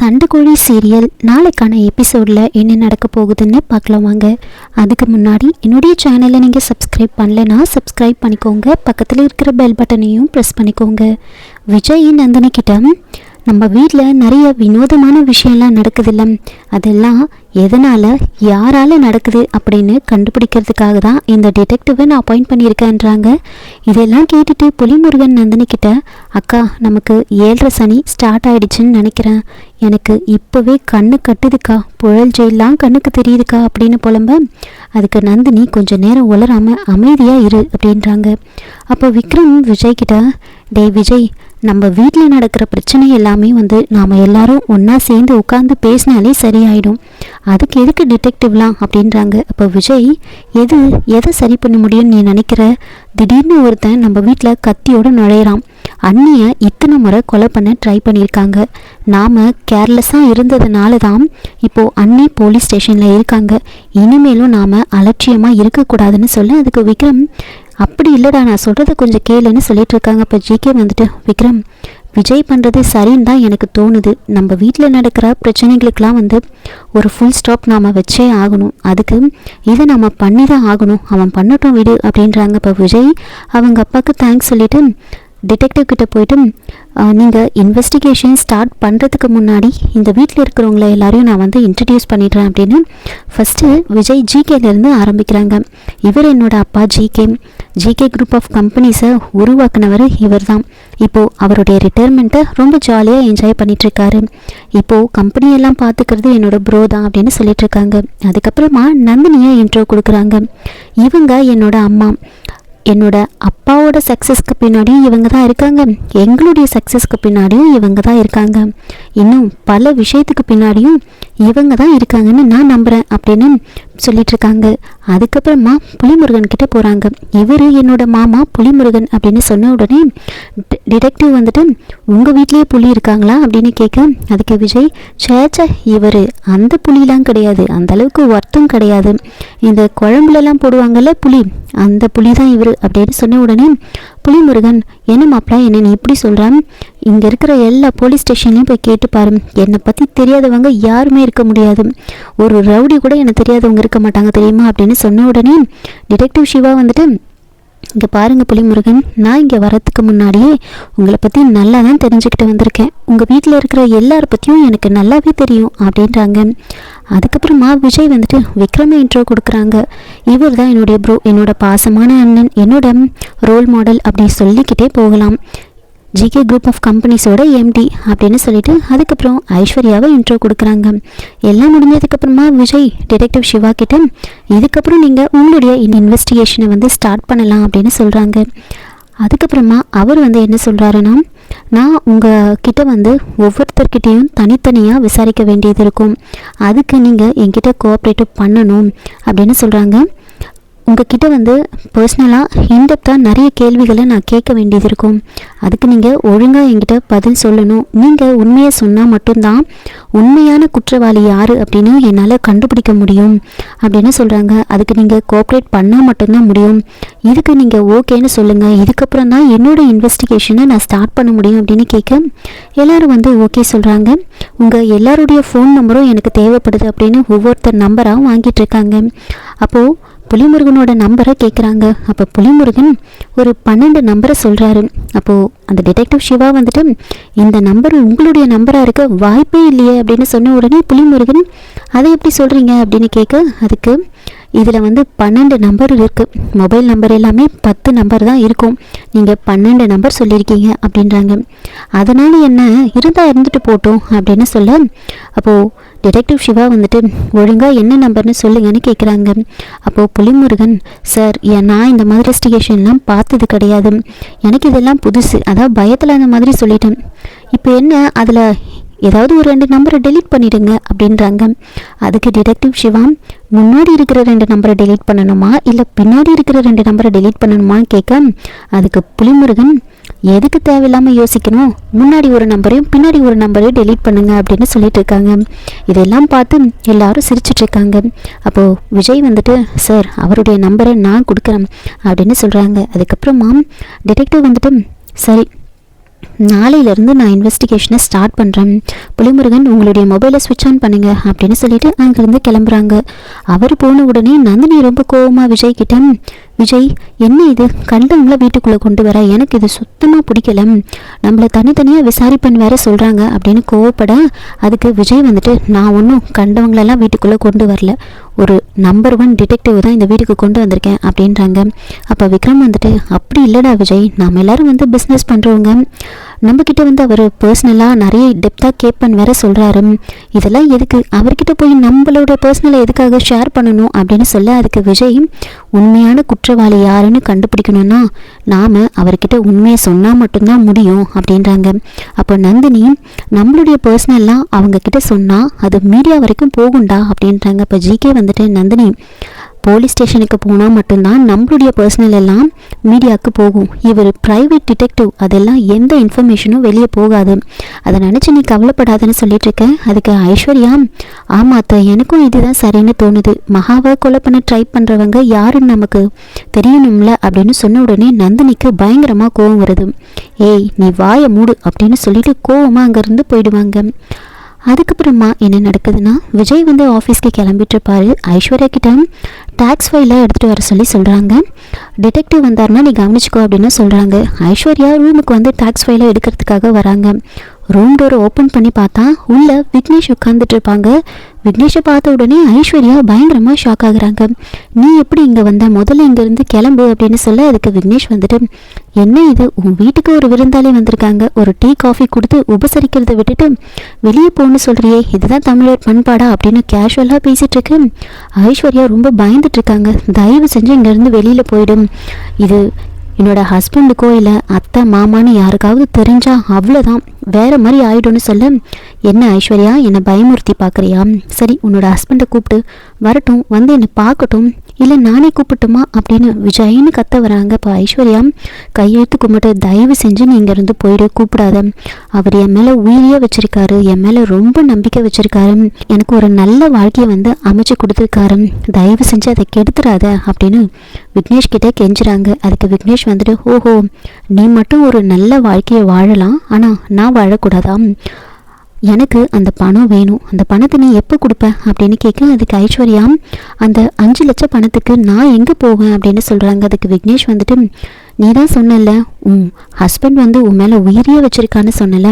சண்டைக்கோழி serial நாளைக்கான எபிசோடில் என்ன நடக்க போகுதுன்னு பார்க்கலாம் வாங்க. அதுக்கு முன்னாடி என்னுடைய சேனலை நீங்கள் சப்ஸ்கிரைப் பண்ணலைன்னா சப்ஸ்கிரைப் பண்ணிக்கோங்க. பக்கத்தில் இருக்கிற பெல் பட்டனையும் ப்ரெஸ் பண்ணிக்கோங்க. விஜய் நந்தினி கிட்ட நம்ம வீட்டில் நிறைய வினோதமான விஷயம்லாம் நடக்குதில்ல, அதெல்லாம் எதனால் யாரால் நடக்குது அப்படின்னு கண்டுபிடிக்கிறதுக்காக தான் இந்த டிடெக்டிவை நான் அப்பாயிண்ட் பண்ணியிருக்கேன்றாங்க. இதெல்லாம் கேட்டுட்டு புலிமுருகன் நந்தினி கிட்ட, அக்கா நமக்கு 7:30 சனி ஸ்டார்ட் ஆகிடுச்சின்னு நினைக்கிறேன், எனக்கு இப்போவே கண்ணு கட்டுதுக்கா, புழல் ஜெயிலாம் கண்ணுக்கு தெரியுதுக்கா அப்படின்னு புலம்ப, அதுக்கு நந்தினி கொஞ்சம் நேரம் உளராமல் அமைதியாக இரு அப்படின்றாங்க. அப்போ விக்ரம் விஜய் கிட்ட, டேய் விஜய், நம்ம வீட்டில் நடக்கிற பிரச்சனை எல்லாமே நாம் எல்லாரும் ஒன்றா சேர்ந்து உட்காந்து பேசினாலே சரியாயிடும், அதுக்கு எதுக்கு டிடெக்டிவ்லாம் அப்படின்றாங்க. அப்போ விஜய், எதை சரி பண்ண முடியும்னு நீ நினைக்கிற? திடீர்னு ஒருத்தன் நம்ம வீட்டில் கத்தியோடு நுழையிறான், அண்ணியை இத்தனை முறை கொலை பண்ண ட்ரை பண்ணியிருக்காங்க, நாம் கேர்லெஸ்ஸாக இருந்ததுனால தான் இப்போது அண்ணி போலீஸ் ஸ்டேஷனில் இருக்காங்க, இனிமேலும் நாம் அலட்சியமாக இருக்கக்கூடாதுன்னு சொல்ல, அதுக்கு விக்ரம், அப்படி இல்லைடா, நான் சொல்கிறத கொஞ்சம் கேளுன்னு சொல்லிட்டு இருக்காங்க. அப்போ ஜிகே விக்ரம், விஜய் பண்ணுறது சரின்னு தான் எனக்கு தோணுது, நம்ம வீட்டில் நடக்கிற பிரச்சனைகளுக்கெல்லாம் ஒரு ஃபுல் ஸ்டாப் நாம் வச்சே ஆகணும், அதுக்கு இதை நம்ம பண்ணி தான் ஆகணும், அவன் பண்ணட்டும் விடு அப்படின்றாங்க. இப்போ விஜய் அவங்க அப்பாவுக்கு தேங்க்ஸ் சொல்லிவிட்டு டிடெக்டிவ் கிட்ட போயிட்டு, நீங்கள் இன்வெஸ்டிகேஷன் ஸ்டார்ட் பண்ணுறதுக்கு முன்னாடி இந்த வீட்டில் இருக்கிறவங்கள எல்லாரையும் நான் இன்ட்ரடியூஸ் பண்ணிடுறேன் அப்படின்னு ஃபஸ்ட்டு விஜய் ஜிகேலேருந்து ஆரம்பிக்கிறாங்க. இவர் என்னோட அப்பா ஜிகே குரூப் ஆஃப் கம்பெனிஸை உருவாக்குனவர் இவர் தான். இப்போது அவருடைய ரிட்டையர்மெண்ட்டை ரொம்ப ஜாலியாக என்ஜாய் பண்ணிகிட்ருக்காரு, இப்போது கம்பெனியெல்லாம் பார்த்துக்கிறது என்னோட ப்ரோ தான் அப்படின்னு சொல்லிட்டுருக்காங்க. அதுக்கப்புறமா நந்தினியை இன்ட்ரோ கொடுக்குறாங்க. இவங்க என்னோட அம்மா, என்னோட அப்பாவோட சக்ஸஸ்க்கு பின்னாடியும் இவங்க தான் இருக்காங்க, எங்களுடைய சக்ஸஸ்க்கு பின்னாடியும் இவங்க தான் இருக்காங்க, இன்னும் பல விஷயத்துக்கு பின்னாடியும் இவங்க தான் இருக்காங்கன்னு நான் நம்புகிறேன் அப்படின்னு சொல்லிட்டு இருக்காங்க. அதுக்கப்புறமா புலிமுருகன் கிட்ட போகிறாங்க. இவர் என்னோட மாமா புலிமுருகன் அப்படின்னு சொன்ன உடனே டிடெக்டிவ் உங்கள் வீட்லேயே புலி இருக்காங்களா அப்படின்னு கேட்க, அதுக்கு விஜய், சேச்சா இவர் அந்த புலிலாம் கிடையாது, அந்தளவுக்கு ஒர்த்தும் கிடையாது, இந்த குழம்புலலாம் போடுவாங்கல்ல புலி, அந்த புலி தான் இவர் அப்படின்னு சொன்ன உடனே புலிமுருகன், என்ன மாப்பிள என்ன நீ இப்படி சொல்கிறான், இங்கே இருக்கிற எல்லா போலீஸ் ஸ்டேஷன்லையும் போய் கேட்டு பாரு, என்னை பற்றி தெரியாதவங்க யாருமே இருக்க முடியாது, ஒரு ரவுடி கூட எனக்கு தெரியாதவங்க இருக்க மாட்டாங்க தெரியுமா அப்படின்னு சொன்ன உடனே டிடெக்டிவ் சிவா இங்கே பாருங்கள் புலிமுருகன், நான் இங்கே வரத்துக்கு முன்னாடியே உங்களை பற்றி நல்லா தான் தெரிஞ்சுக்கிட்டு வந்திருக்கேன், உங்கள் வீட்டில் இருக்கிற எல்லாரை பற்றியும் எனக்கு நல்லாவே தெரியும் அப்படின்றாங்க. அதுக்கப்புறமா விஜய் விக்ரமை இன்ட்ரோ கொடுக்குறாங்க. இவர் தான் என்னுடைய ப்ரோ, என்னோட பாசமான அண்ணன், என்னோட ரோல் மாடல் அப்படி சொல்லிக்கிட்டே போகலாம், ஜிகே குரூப் ஆஃப் கம்பெனிஸோட எம்டி அப்படின்னு சொல்லிட்டு அதுக்கப்புறம் ஐஸ்வர்யாவை இன்ட்ரோ கொடுக்குறாங்க. எல்லாம் முடிஞ்சதுக்கப்புறமா விஜய் டிடெக்டிவ் சிவா கிட்ட, இதுக்கப்புறம் நீங்கள் உங்களுடைய இன்வெஸ்டிகேஷனை ஸ்டார்ட் பண்ணலாம் அப்படின்னு சொல்கிறாங்க. அதுக்கப்புறமா அவர் என்ன சொல்கிறாருன்னா, நான் உங்கள் கிட்ட ஒவ்வொருத்தர்கிட்டையும் தனித்தனியாக விசாரிக்க வேண்டியது இருக்கும், அதுக்கு நீங்கள் என்கிட்ட கோஆப்ரேட்டிவ் பண்ணணும் அப்படின்னு சொல்கிறாங்க. உங்ககிட்ட பர்சனலாக இன்டெப்த்தாக நிறைய கேள்விகளை நான் கேட்க வேண்டியது இருக்கும், அதுக்கு நீங்கள் ஒழுங்காக என்கிட்ட பதில் சொல்லணும், நீங்கள் உண்மையை சொன்னால் மட்டும்தான் உண்மையான குற்றவாளி யார் அப்படின்னு என்னால் கண்டுபிடிக்க முடியும் அப்படின்னு சொல்கிறாங்க. அதுக்கு நீங்கள் கோஆப்ரேட் பண்ணால் மட்டும்தான் முடியும், இதுக்கு நீங்கள் ஓகேன்னு சொல்லுங்கள், இதுக்கப்புறம் தான் என்னோடய இன்வெஸ்டிகேஷனை நான் ஸ்டார்ட் பண்ண முடியும் அப்படின்னு கேட்க, எல்லோரும் ஓகே சொல்கிறாங்க. உங்கள் எல்லாருடைய ஃபோன் நம்பரும் எனக்கு தேவைப்படுது அப்படின்னு ஒவ்வொருத்தர் நம்பராக வாங்கிட்டு இருக்காங்க. அப்போது புலிமுருகனோட நம்பரை கேட்குறாங்க. அப்போ புலிமுருகன் ஒரு 12 நம்பரை சொல்கிறாரு. அப்போது அந்த டிடெக்டிவ் சிவா இந்த நம்பர் உங்களுடைய நம்பராக இருக்க வாய்ப்பே இல்லையே அப்படின்னு சொன்ன உடனே புலிமுருகன், அதை எப்படி சொல்கிறீங்க அப்படின்னு கேட்க, அதுக்கு இதில் 12 நம்பர் இருக்குது, மொபைல் நம்பர் எல்லாமே 10 நம்பர் தான் இருக்கும், நீங்கள் 12 நம்பர் சொல்லியிருக்கீங்க அப்படின்றாங்க. அதனால் என்ன, இருந்தால் இருந்துட்டு போட்டோம் அப்படின்னு சொல்ல, அப்போது டிடெக்டிவ் சிவா ஒழுங்காக என்ன நம்பர்னு சொல்லுங்கன்னு கேட்குறாங்க. அப்போது புலிமுருகன், சார் நான் இந்த மாதிரி இன்வெஸ்டிகேஷன்லாம் பார்த்தது கிடையாது, எனக்கு இதெல்லாம் புதுசு, அதாவது பயத்தில் அந்த மாதிரி சொல்லிட்டேன், இப்போ என்ன அதில் ஏதாவது ஒரு 2 நம்பரை டெலீட் பண்ணிடுங்க அப்படின்றாங்க. அதுக்கு டிடெக்டிவ் சிவா, முன்னாடி இருக்கிற 2 நம்பரை டெலீட் பண்ணணுமா இல்லை பின்னாடி இருக்கிற 2 நம்பரை டெலீட் பண்ணணுமான்னு கேட்க, அதுக்கு புலிமுருகன், எதுக்கு தேவையில்லாமல் யோசிக்கணும், முன்னாடி ஒரு நம்பரையும் பின்னாடி ஒரு நம்பரையும் டெலீட் பண்ணுங்க அப்படின்னு சொல்லிட்டு இருக்காங்க. இதெல்லாம் பார்த்து எல்லாரும் சிரிச்சிட்டு இருக்காங்க. அப்போது விஜய் சார் அவருடைய நம்பரை நான் கொடுக்குறேன் அப்படின்னு சொல்கிறாங்க. அதுக்கப்புறமா டிடெக்டிவ் சரி நாளையிலேருந்து நான் இன்வெஸ்டிகேஷனை ஸ்டார்ட் பண்ணுறேன். புலிமுருகன் உங்களுடைய மொபைலை ஸ்விட்ச் ஆன் பண்ணுங்க அப்படின்னு சொல்லிட்டு அங்கேருந்து கிளம்புறாங்க. அவர் போன உடனே நந்தினி ரொம்ப கோவமாக விஜய் கிட்ட, விஜய் என்ன இது, கண்டவங்கள வீட்டுக்குள்ளே கொண்டு வர, எனக்கு இது சுத்தமாக பிடிக்கல, நம்மளை தனித்தனியாக விசாரிப்பேன்னு வேற சொல்கிறாங்க அப்படின்னு கோவப்பட, அதுக்கு விஜய் வந்துட்டு நான் ஒன்றும் கண்டவங்களெல்லாம் வீட்டுக்குள்ளே கொண்டு வரல, ஒரு நம்பர் 1 டிடெக்டிவ் தான் இந்த வீட்டுக்கு கொண்டு வந்திருக்கேன் அப்படின்றாங்க. அப்போ விக்ரம் வந்துட்டு அப்படி இல்லைடா விஜய், நாம் எல்லோரும் வந்து பிஸ்னஸ் பண்ணுறவங்க, நம்மக்கிட்ட வந்து அவர் பர்சனலாக நிறைய டெப்த்தாக கேட்பேன்னு வேற சொல்கிறாரு, இதெல்லாம் எதுக்கு, அவர்கிட்ட போய் நம்மளோட பர்சனலை எதுக்காக ஷேர் பண்ணணும் அப்படின்னு சொல்ல, அதுக்கு விஜய் உண்மையான குற்றவாளி யாருன்னு கண்டுபிடிக்கணும்னா நாம் அவர்கிட்ட உண்மையை சொன்னால் மட்டும்தான் முடியும் அப்படின்றாங்க. அப்போ நந்தினி நம்மளுடைய பர்சனல்லாம் அவங்கக்கிட்ட சொன்னால் அது மீடியா வரைக்கும் போகும்டா அப்படின்றாங்க. இப்போ ஜிகே வந்துட்டு நந்தினி போலீஸ் ஸ்டேஷனுக்கு போனால் மட்டும்தான் நம்மளுடைய பர்சனல் எல்லாம் மீடியாவுக்கு போகும், இவர் ப்ரைவேட் டிடெக்டிவ், அதெல்லாம் எந்த இன்ஃபர்மேஷனும் வெளியே போகாது, அதை நினச்சி நீ கவலைப்படாதுன்னு சொல்லிட்டு இருக்க. அதுக்கு ஐஸ்வர்யா ஆமாத்த எனக்கும் இதுதான் சரின்னு தோணுது, மகாவை கொலை பண்ண ட்ரை பண்ணுறவங்க யாருன்னு நமக்கு தெரியணும்ல அப்படின்னு சொன்ன உடனே நந்தினிக்கு பயங்கரமாக கோவம் வருது. ஏய் நீ வாயை மூடு அப்படின்னு சொல்லிட்டு கோவமாக அங்கேருந்து போயிடுவாங்க. அதுக்கப்புறமா என்ன நடக்குதுன்னா, விஜய் வந்து ஆஃபீஸ்க்கு கிளம்பிட்டு இருப்பாரு. ஐஸ்வர்யா கிட்ட டேக்ஸ் ஃபைலை எடுத்துகிட்டு வர சொல்கிறாங்க. டிடெக்டிவ் வந்தாருன்னா நீ கவனிச்சிக்கோ அப்படின்னு சொல்கிறாங்க. ஐஸ்வர்யா ரூமுக்கு வந்து டேக்ஸ் ஃபைலை எடுக்கிறதுக்காக வராங்க. ரூம் டோரை ஓப்பன் பண்ணி பார்த்தா உள்ளே விக்னேஷ் உட்காந்துட்டு இருப்பாங்க. விக்னேஷை பார்த்த உடனே ஐஸ்வர்யா பயங்கரமாக ஷாக் ஆகுறாங்க. நீ எப்படி இங்கே வந்த, முதல்ல இங்கேருந்து கிளம்பு அப்படின்னு சொல்ல, அதுக்கு விக்னேஷ் வந்துட்டு என்ன இது, உன் வீட்டுக்கு ஒரு விருந்தாளி வந்திருக்காங்க, ஒரு டீ காஃபி கொடுத்து உபசரிக்கிறத விட்டுட்டு வெளியே போன்னு சொல்கிறியே, இதுதான் தமிழர் பண்பாடா அப்படின்னு கேஷுவலாக பேசிகிட்டு இருக்கு. ஐஸ்வர்யா ரொம்ப பயந்துட்டு இருக்காங்க. தயவு செஞ்சு இங்கேருந்து வெளியில் போயிடும், இது என்னோட ஹஸ்பண்டுக்கோ இல்லை அத்தை மாமான்னு யாருக்காவது தெரிஞ்சா அவ்வளோதான், வேற மாதிரி ஆயிடும்னு சொல்ல, என்ன ஐஸ்வர்யா என்னை பயமுறுத்தி பார்க்குறியா, சரி உன்னோட ஹஸ்பண்டை கூப்பிட்டு வரட்டும், வந்து என்னை பார்க்கட்டும், இல்லை நானே கூப்பிட்டுமா அப்படின்னு விஜய்னு கத்த வராங்க. இப்போ ஐஸ்வர்யா கையெழுத்து கும்பிட்டு தயவு செஞ்சு நீ இங்கேருந்து போயிடு, கூப்பிடாத, அவர் என் மேலே உயிரியே வச்சுருக்காரு, என் மேலே ரொம்ப நம்பிக்கை வச்சுருக்காரு, எனக்கு ஒரு நல்ல வாழ்க்கையை வந்து அமைச்சு கொடுத்துருக்காரு, தயவு செஞ்சு அதை கெடுத்துடாத அப்படின்னு விக்னேஷ் கிட்டே கெஞ்சுறாங்க. அதுக்கு விக்னேஷ் வந்துட்டு ஓஹோ நீ மட்டும் ஒரு நல்ல வாழ்க்கையை வாழலாம், ஆனால் நான் வாழக்கூடாதா, எனக்கு அந்த பணம் வேணும், அந்த பணத்தை நீ எப்போ கொடுப்ப அப்படின்னு கேட்க, அதுக்கு ஐஸ்வர்யா அந்த 5 லட்சம் பணத்துக்கு நான் எங்கே போவேன் அப்படின்னு சொல்கிறாங்க. அதுக்கு விக்னேஷ் வந்துட்டு நீ தான் சொன்னல உன் ஹஸ்பண்ட் வந்து உன் மேலே உயிரியே வச்சுருக்கான்னு சொன்னல,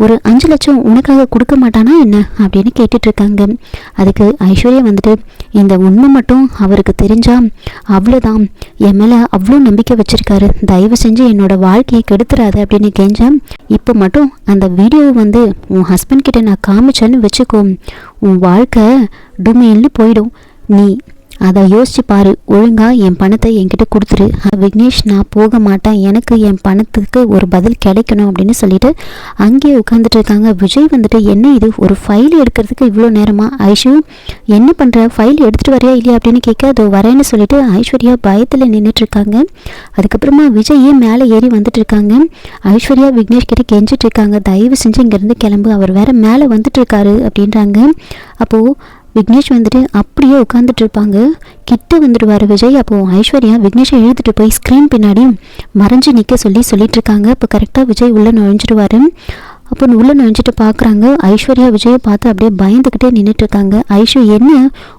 ஒரு 5 லட்சம் உனக்காக கொடுக்க மாட்டானா என்ன அப்படின்னு கேட்டுட்ருக்காங்க. அதுக்கு ஐஸ்வர்யா வந்துட்டு இந்த உண்மை மட்டும் அவருக்கு தெரிஞ்சா அவ்வளோதான், என் மேலே அவ்வளோ நம்பிக்கை வச்சுருக்காரு, தயவு செஞ்சு என்னோடய வாழ்க்கையை கெடுத்துறாது அப்படின்னு கேஞ்சேன். இப்போ மட்டும் அந்த வீடியோவை வந்து உன் ஹஸ்பண்ட் கிட்ட நான் காமிச்சேன்னு வச்சுக்கோ, உன் வாழ்க்கை டுமேன்னு போயிடும், நீ அதை யோசிச்சு பாரு, ஒழுங்கா என் பணத்தை என்கிட்ட கொடுத்துரு. விக்னேஷ் நான் போக மாட்டேன், எனக்கு என் பணத்துக்கு ஒரு பதில் கிடைக்கணும் அப்படின்னு சொல்லிட்டு அங்கேயே உட்காந்துட்டு இருக்காங்க. விஜய் வந்துட்டு என்ன இது, ஒரு ஃபைல் எடுக்கிறதுக்கு இவ்வளோ நேரமா, ஐஷு என்ன பண்ணுற, ஃபைல் எடுத்துகிட்டு வரையா இல்லையா அப்படின்னு கேட்க, அதோ வரேன்னு சொல்லிட்டு ஐஸ்வர்யா பயத்தில் நின்றுட்டுருக்காங்க. அதுக்கப்புறமா விஜயே மேலே ஏறி வந்துட்டு இருக்காங்க. ஐஸ்வர்யா விக்னேஷ் கிட்ட கெஞ்சிட்டு இருக்காங்க, தயவு செஞ்சு இங்கேருந்து கிளம்பு, அவர் வேற மேலே வந்துட்டு இருக்காரு அப்படின்றாங்க. அப்போது விக்னேஷ் வந்துட்டு அப்படியே உட்காந்துட்டு இருப்பாங்க. கிட்ட வந்துடுவார் விஜய். அப்போது ஐஸ்வர்யா விக்னேஷை இழுத்துட்டு போய் ஸ்க்ரீன் பின்னாடி மறைஞ்சு நிற்க சொல்லிட்டு இருக்காங்க. இப்போ கரெக்டாக விஜய் உள்ளே நுழைஞ்சிடுவார். அப்போ உள்ளே நுழைஞ்சிட்டு பார்க்குறாங்க. ஐஸ்வர்யா விஜயை பார்த்து அப்படியே பயந்துக்கிட்டே நின்றுட்டுருக்காங்க. ஐஷு என்ன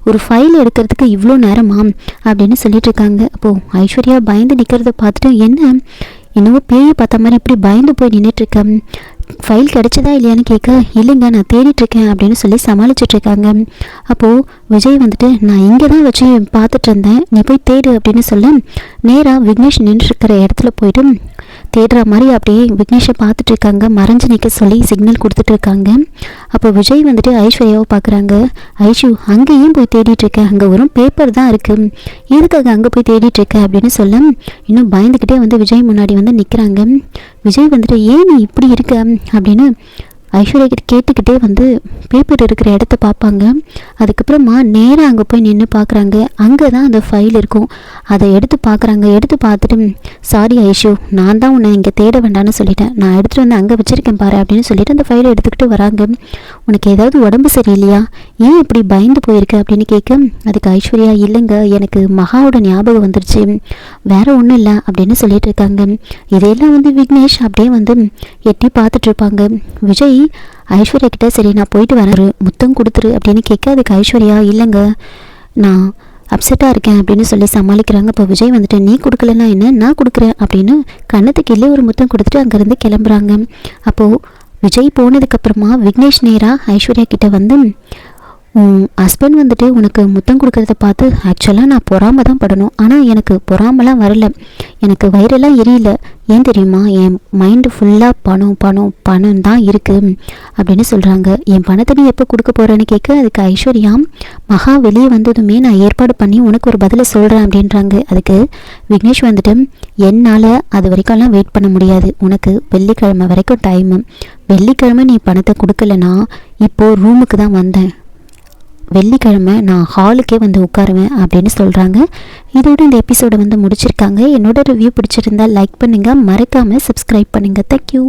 ஒரு ஃபைல் எடுக்கிறதுக்கு இவ்வளோ நேரமா அப்படின்னு சொல்லிட்டு இருக்காங்க. அப்போது ஐஸ்வர்யா பயந்து நிற்கிறத பார்த்துட்டு என்ன என்னவோ பேயை பார்த்த மாதிரி இப்படி பயந்து போய் நின்றுட்டுருக்கேன், ஃபைல் கிடச்சதா இல்லையான்னு கேட்க, இல்லைங்க நான் தேடிட்டுருக்கேன் அப்படின்னு சொல்லி சமாளிச்சிட்ருக்காங்க. அப்போது விஜய் வந்துட்டு நான் இங்கே தான் வச்சு பார்த்துட்டு இருந்தேன், நீ போய் தேடு அப்படின்னு சொல்ல, நேராக விக்னேஷ் நின்றுருக்கிற இடத்துல போயிட்டு தேடுற மாதிரி அப்படியே விக்னேஷை பார்த்துட்டு இருக்காங்க. மறைஞ்சு நிற்க சொல்லி சிக்னல் கொடுத்துட்ருக்காங்க. அப்போ விஜய் வந்துட்டு ஐஸ்வர்யாவை பார்க்குறாங்க. ஐஷு அங்கேயும் போய் தேடிட்டுருக்கேன், அங்கே ஒரு பேப்பர் தான் இருக்குது, எதுக்காக அங்கே போய் தேடிட்டுருக்க அப்படின்னு சொல்ல, இன்னும் பயந்துக்கிட்டே வந்து விஜய் முன்னாடி வந்து நிற்கிறாங்க. விஜய் வந்துட்டு ஏன் நீ இப்படி இருக்க அப்படின்னு ஐஸ்வர்யா கிட்ட கேட்டுக்கிட்டே வந்து பேப்பர் இருக்கிற இடத்த பார்ப்பாங்க. அதுக்கப்புறமா நேராக அங்கே போய் நின்று பார்க்குறாங்க. அங்கே தான் அந்த ஃபைல் இருக்கும். அதை எடுத்து பார்க்குறாங்க. எடுத்து பார்த்துட்டு சாரி ஐஷு, நான் தான் உன்னை இங்கே தேட வேண்டாம்னு சொல்லிட்டேன், நான் எடுத்துகிட்டு வந்து அங்கே வச்சுருக்கேன் பாரு அப்படின்னு சொல்லிட்டு அந்த ஃபைலை எடுத்துக்கிட்டு வராங்க. உனக்கு ஏதாவது உடம்பு சரியில்லையா, ஏன் இப்படி பயந்து போயிருக்க அப்படின்னு கேட்க, அதுக்கு ஐஸ்வர்யா இல்லைங்க, எனக்கு மகாவோட ஞாபகம் வந்துருச்சு, வேற ஒன்றும் இல்லை அப்படின்னு சொல்லிட்டு இருக்காங்க. இதையெல்லாம் விக்னேஷ் அப்படியே எட்டி பார்த்துட்டு இருப்பாங்க. விஜய் ஐஸ்வர்யா கிட்ட சரி நான் போயிட்டு வரேன், முத்தம் கொடுத்துரு அப்படின்னு கேட்க, அதுக்கு ஐஸ்வர்யா இல்லைங்க நான் அப்செட்டாக இருக்கேன் அப்படின்னு சொல்லி சமாளிக்கிறாங்க. இப்போ விஜய் நீ கொடுக்கலன்னா என்ன, நான் கொடுக்குறேன் அப்படின்னு கண்ணத்துக்கு இல்லை ஒரு முத்தம் கொடுத்துட்டு அங்கேருந்து கிளம்புறாங்க. அப்போது விஜய் போனதுக்கப்புறமா விக்னேஷ் நேராக ஐஸ்வர்யா கிட்ட உன் ஹஸ்பண்ட் உனக்கு முத்தம் கொடுக்கறத பார்த்து ஆக்சுவலாக நான் பொறாம தான் படணும், ஆனால் எனக்கு பொறாமலாம் வரல, எனக்கு வயிறெல்லாம் எரியல, ஏன் தெரியுமா, என் மைண்டு ஃபுல்லாக பணம் பணம் பணம் தான் இருக்குது அப்படின்னு சொல்கிறாங்க. என் பணத்தை நீ எப்போ கொடுக்க போகிறேன்னு கேட்க, அதுக்கு ஐஸ்வர்யா மகா வெளியே வந்ததுமே நான் ஏற்பாடு பண்ணி உனக்கு ஒரு பதிலை சொல்கிறேன் அப்படின்றாங்க. அதுக்கு விக்னேஷ் என்னால் அது வரைக்கும்லாம் வெயிட் பண்ண முடியாது, உனக்கு வெள்ளிக்கிழமை வரைக்கும் டைமு, வெள்ளிக்கிழமை நீ பணத்தை கொடுக்கலனா இப்போது ரூமுக்கு தான் வந்தேன், வெள்ளிக்கிழமை நான் ஹாலுக்கே உட்காருவேன் அப்படின்னு சொல்கிறாங்க. இதோட இந்த எபிசோடை முடிச்சிருக்காங்க. என்னோட ரிவ்யூ பிடிச்சிருந்தா லைக் பண்ணுங்கள், மறக்காமல் சப்ஸ்கிரைப் பண்ணுங்கள். தேங்க்யூ.